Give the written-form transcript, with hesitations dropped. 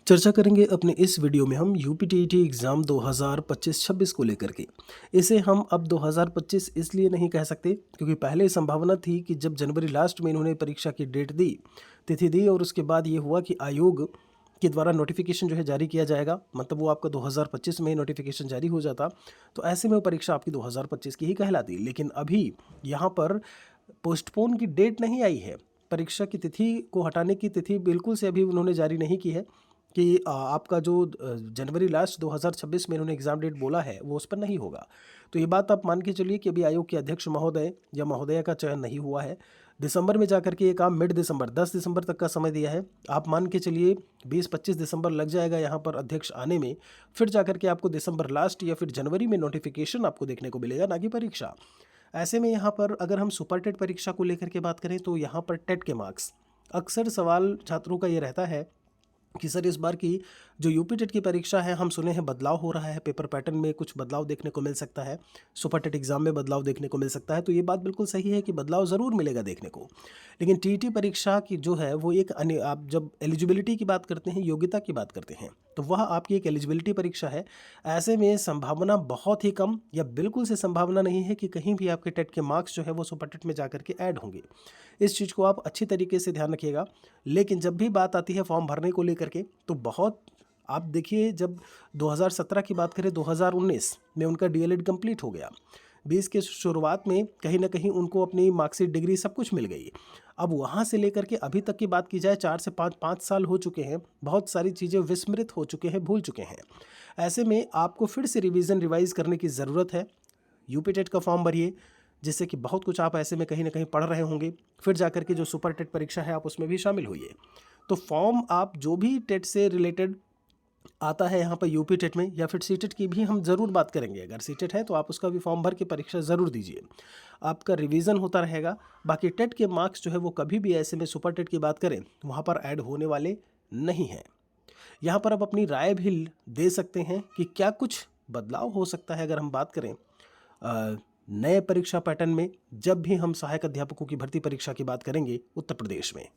चर्चा करेंगे अपने इस वीडियो में हम यूपीटीईटी एग्ज़ाम 2025-26 को लेकर के। इसे हम अब 2025 इसलिए नहीं कह सकते क्योंकि पहले संभावना थी कि जब जनवरी लास्ट में इन्होंने परीक्षा की डेट दी, तिथि दी और उसके बाद ये हुआ कि आयोग के द्वारा नोटिफिकेशन जो है जारी किया जाएगा, मतलब वो आपका 2025 में ही नोटिफिकेशन जारी हो जाता, तो ऐसे में वो परीक्षा आपकी 2025 की ही कहलाती। लेकिन अभी यहाँ पर पोस्टपोन की डेट नहीं आई है, परीक्षा की तिथि को हटाने की तिथि बिल्कुल से अभी उन्होंने जारी नहीं की है कि आपका जो जनवरी लास्ट 2026 में इन्होंने एग्ज़ाम डेट बोला है वो उस पर नहीं होगा। तो ये बात आप मान के चलिए कि अभी आयोग के अध्यक्ष महोदय या महोदया का चयन नहीं हुआ है। दिसंबर में जाकर के ये काम मिड दिसंबर 10 दिसंबर तक का समय दिया है। आप मान के चलिए 20-25 दिसंबर लग जाएगा यहाँ पर अध्यक्ष आने में, फिर जाकर के आपको दिसंबर लास्ट या फिर जनवरी में नोटिफिकेशन आपको देखने को मिलेगा, ना कि परीक्षा। ऐसे में यहाँ पर अगर हम सुपर टेट परीक्षा को लेकर के बात करें तो यहाँ पर टेट के मार्क्स, अक्सर सवाल छात्रों का ये रहता है कि सर इस बार की जो यूपी टेट की परीक्षा है, हम सुने हैं बदलाव हो रहा है, पेपर पैटर्न में कुछ बदलाव देखने को मिल सकता है, सुपर टेट एग्जाम में बदलाव देखने को मिल सकता है। तो ये बात बिल्कुल सही है कि बदलाव ज़रूर मिलेगा देखने को। लेकिन टीईटी परीक्षा की जो है वो एक अन्य, आप जब एलिजिबिलिटी की बात करते हैं, योग्यता की बात करते हैं, तो वह आपकी एक एलिजिबिलिटी परीक्षा है। ऐसे में संभावना बहुत ही कम या बिल्कुल से संभावना नहीं है कि कहीं भी आपके टेट के मार्क्स जो है वो सुपर टेट में जाकर के ऐड होंगे। इस चीज़ को आप अच्छी तरीके से ध्यान रखिएगा। लेकिन जब भी बात आती है फॉर्म भरने को लेकर के, तो बहुत, आप देखिए, जब 2017 की बात करें, 2019 में उनका डीएलएड कंप्लीट हो गया। 20 के शुरुआत में कहीं ना कहीं उनको अपनी मार्कशीट, डिग्री सब कुछ मिल गई। अब वहाँ से लेकर के अभी तक की बात की जाए, 4 से 5 साल हो चुके हैं, बहुत सारी चीज़ें विस्मृत हो चुके हैं, भूल चुके हैं। ऐसे में आपको फिर से रिवाइज़ करने की ज़रूरत है। यूपी टेट का फॉर्म भरिए, जिससे कि बहुत कुछ आप ऐसे में कहीं ना कहीं पढ़ रहे होंगे। फिर जाकर के जो सुपर टेट परीक्षा है आप उसमें भी शामिल होइए। तो फॉर्म आप जो भी टेट से रिलेटेड आता है यहाँ पर यूपी टेट में, या फिर सीटेट की भी हम ज़रूर बात करेंगे। अगर सीटेट है तो आप उसका भी फॉर्म भर के परीक्षा ज़रूर दीजिए, आपका रिवीजन होता रहेगा। बाकी टेट के मार्क्स जो है वो कभी भी ऐसे में सुपर टेट की बात करें वहाँ पर ऐड होने वाले नहीं हैं। यहाँ पर आप अपनी राय भी दे सकते हैं कि क्या कुछ बदलाव हो सकता है अगर हम बात करें नए परीक्षा पैटर्न में, जब भी हम सहायक अध्यापकों की भर्ती परीक्षा की बात करेंगे उत्तर प्रदेश में।